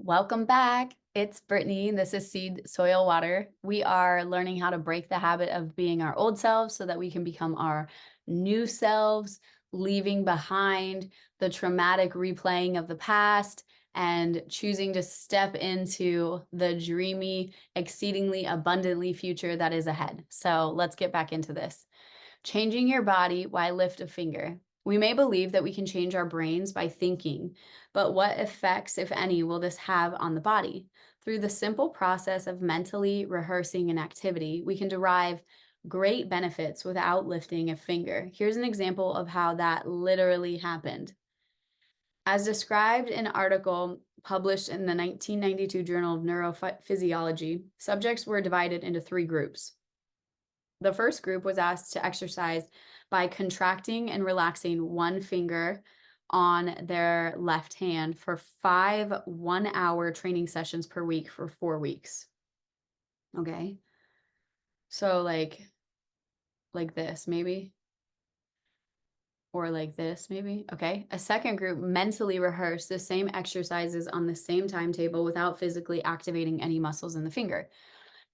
Welcome back. It's Brittany. This is Seed Soil Water. We are learning how to break the habit of being our old selves so that we can become our new selves, leaving behind the traumatic replaying of the past and choosing to step into the dreamy, exceedingly abundantly future that is ahead. So let's get back into this. Changing your body, why lift a finger? We may believe that we can change our brains by thinking, but what effects, if any, will this have on the body? Through the simple process of mentally rehearsing an activity, we can derive great benefits without lifting a finger. Here's an example of how that literally happened. As described in an article published in the 1992 Journal of Neurophysiology, subjects were divided into three groups. The first group was asked to exercise by contracting and relaxing one finger on their left hand for 5 1-hour training sessions per week for 4 weeks. Okay. So like this maybe, or like this maybe. Okay. A second group mentally rehearsed the same exercises on the same timetable without physically activating any muscles in the finger.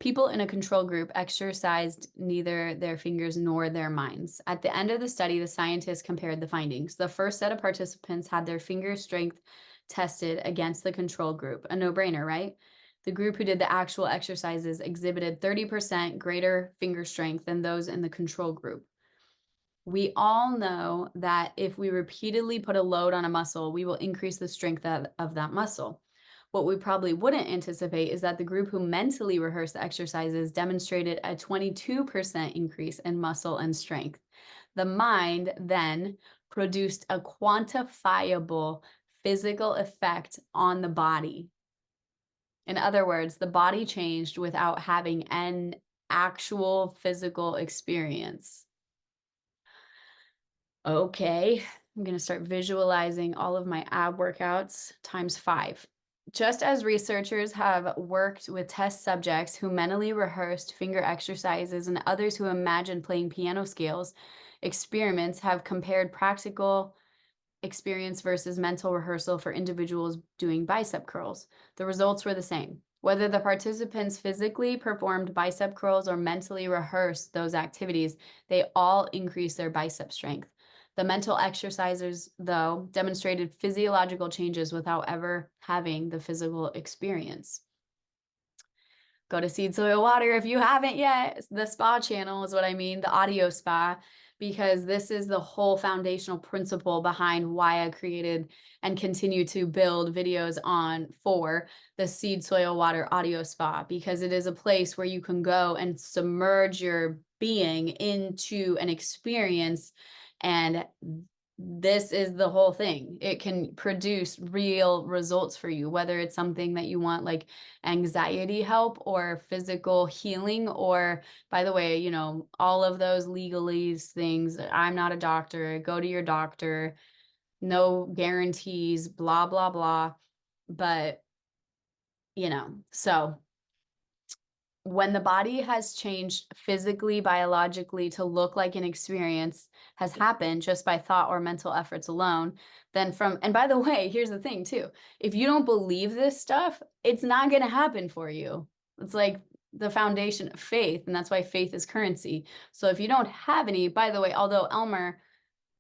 People in a control group exercised neither their fingers nor their minds. At the end of the study, the scientists compared the findings. The first set of participants had their finger strength tested against the control group. A no-brainer, right? The group who did the actual exercises exhibited 30% greater finger strength than those in the control group. We all know that if we repeatedly put a load on a muscle, we will increase the strength of that muscle. What we probably wouldn't anticipate is that the group who mentally rehearsed the exercises demonstrated a 22% increase in muscle and strength. The mind then produced a quantifiable physical effect on the body. In other words, the body changed without having an actual physical experience. Okay, I'm going to start visualizing all of my ab workouts times 5. Just as researchers have worked with test subjects who mentally rehearsed finger exercises and others who imagined playing piano scales, experiments have compared practical experience versus mental rehearsal for individuals doing bicep curls. The results were the same. Whether the participants physically performed bicep curls or mentally rehearsed those activities, they all increased their bicep strength. The mental exercisers, though, demonstrated physiological changes without ever having the physical experience. Go to Seed Soil Water if you haven't yet. The spa channel is what I mean, the audio spa, because this is the whole foundational principle behind why I created and continue to build videos for the Seed Soil Water audio spa, because it is a place where you can go and submerge your being into an experience, and this is the whole thing. It can produce real results for you, whether it's something that you want, like anxiety help or physical healing, or, by the way, you know, all of those legalese things. I'm not a doctor. Go to your doctor. No guarantees, blah, blah, blah. But, so when the body has changed physically, biologically to look like an experience has happened just by thought or mental efforts alone, then and by the way, here's the thing too, if you don't believe this stuff, it's not going to happen for you. It's like the foundation of faith, and that's why faith is currency. So if you don't have any, by the way, although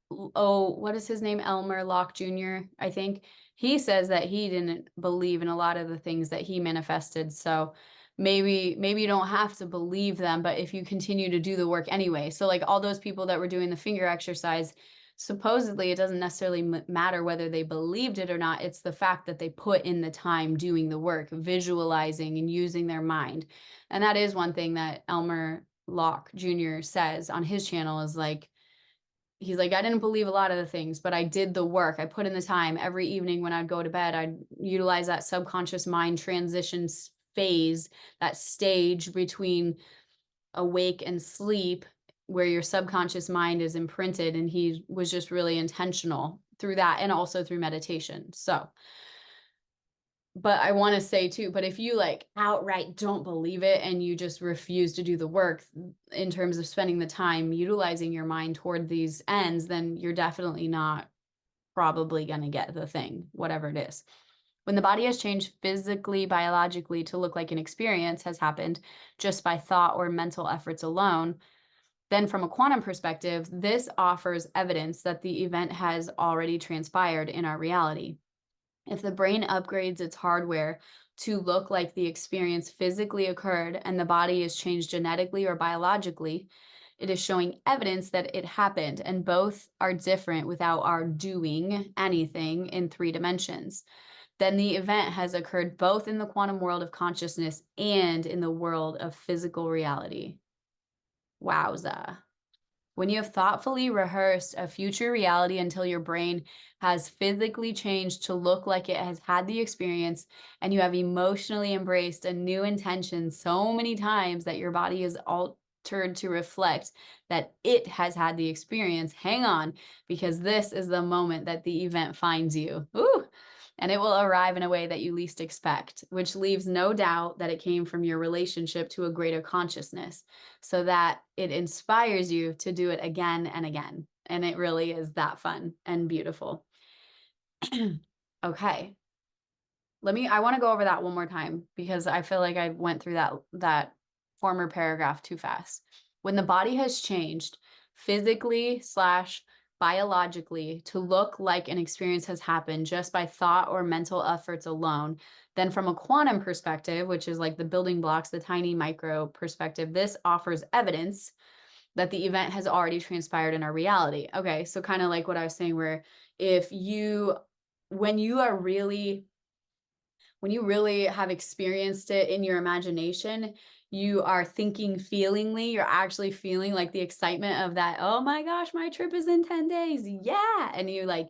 what is his name? Elmer Locke Jr., I think, he says that he didn't believe in a lot of the things that he manifested. So maybe you don't have to believe them, but if you continue to do the work anyway. So like all those people that were doing the finger exercise, supposedly it doesn't necessarily matter whether they believed it or not. It's the fact that they put in the time doing the work, visualizing and using their mind. And that is one thing that Elmer Locke Jr. says on his channel, is like, he's like, I didn't believe a lot of the things, but I did the work. I put in the time. Every evening when I'd go to bed, I'd utilize that subconscious mind transition phase, that stage between awake and sleep, where your subconscious mind is imprinted. And he was just really intentional through that, and also through meditation. So, but I want to say too, but if you like outright don't believe it and you just refuse to do the work in terms of spending the time utilizing your mind toward these ends, then you're definitely not probably going to get the thing, whatever it is. When the body has changed physically, biologically to look like an experience has happened just by thought or mental efforts alone, then from a quantum perspective, this offers evidence that the event has already transpired in our reality. If the brain upgrades its hardware to look like the experience physically occurred and the body is changed genetically or biologically, it is showing evidence that it happened, and both are different without our doing anything in 3 dimensions. Then the event has occurred both in the quantum world of consciousness and in the world of physical reality. Wowza. When you have thoughtfully rehearsed a future reality until your brain has physically changed to look like it has had the experience, and you have emotionally embraced a new intention so many times that your body is altered to reflect that it has had the experience, hang on, because this is the moment that the event finds you. Ooh! And it will arrive in a way that you least expect, which leaves no doubt that it came from your relationship to a greater consciousness, so that it inspires you to do it again and again. And it really is that fun and beautiful. Okay. I want to go over that one more time because I feel like I went through that former paragraph too fast. When the body has changed physically slash biologically to look like an experience has happened just by thought or mental efforts alone, then from a quantum perspective, which is like the building blocks, the tiny micro perspective, this offers evidence that the event has already transpired in our reality. Okay, so kind of like what I was saying, where if you, when you are really when you really have experienced it in your imagination, you are thinking feelingly, you're actually feeling like the excitement of that, oh my gosh, my trip is in 10 days. Yeah. And you like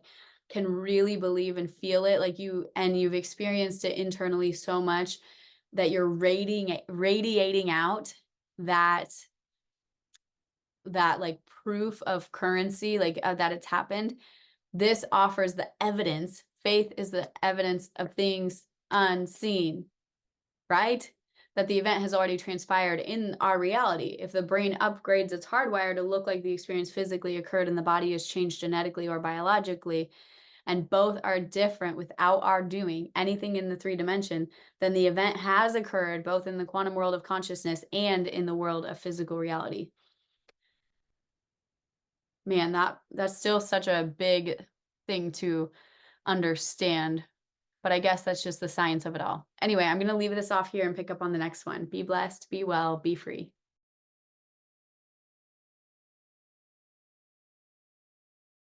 can really believe and feel it like you've experienced it internally so much that you're radiating out that like proof of currency, like that it's happened. This offers the evidence. Faith is the evidence of things unseen, right? That the event has already transpired in our reality. If the brain upgrades its hardware to look like the experience physically occurred and the body is changed genetically or biologically, and both are different without our doing anything in the 3 dimension, then the event has occurred both in the quantum world of consciousness and in the world of physical reality. Man, that's still such a big thing to understand, but I guess that's just the science of it all. Anyway, I'm going to leave this off here and pick up on the next one. Be blessed, be well, be free.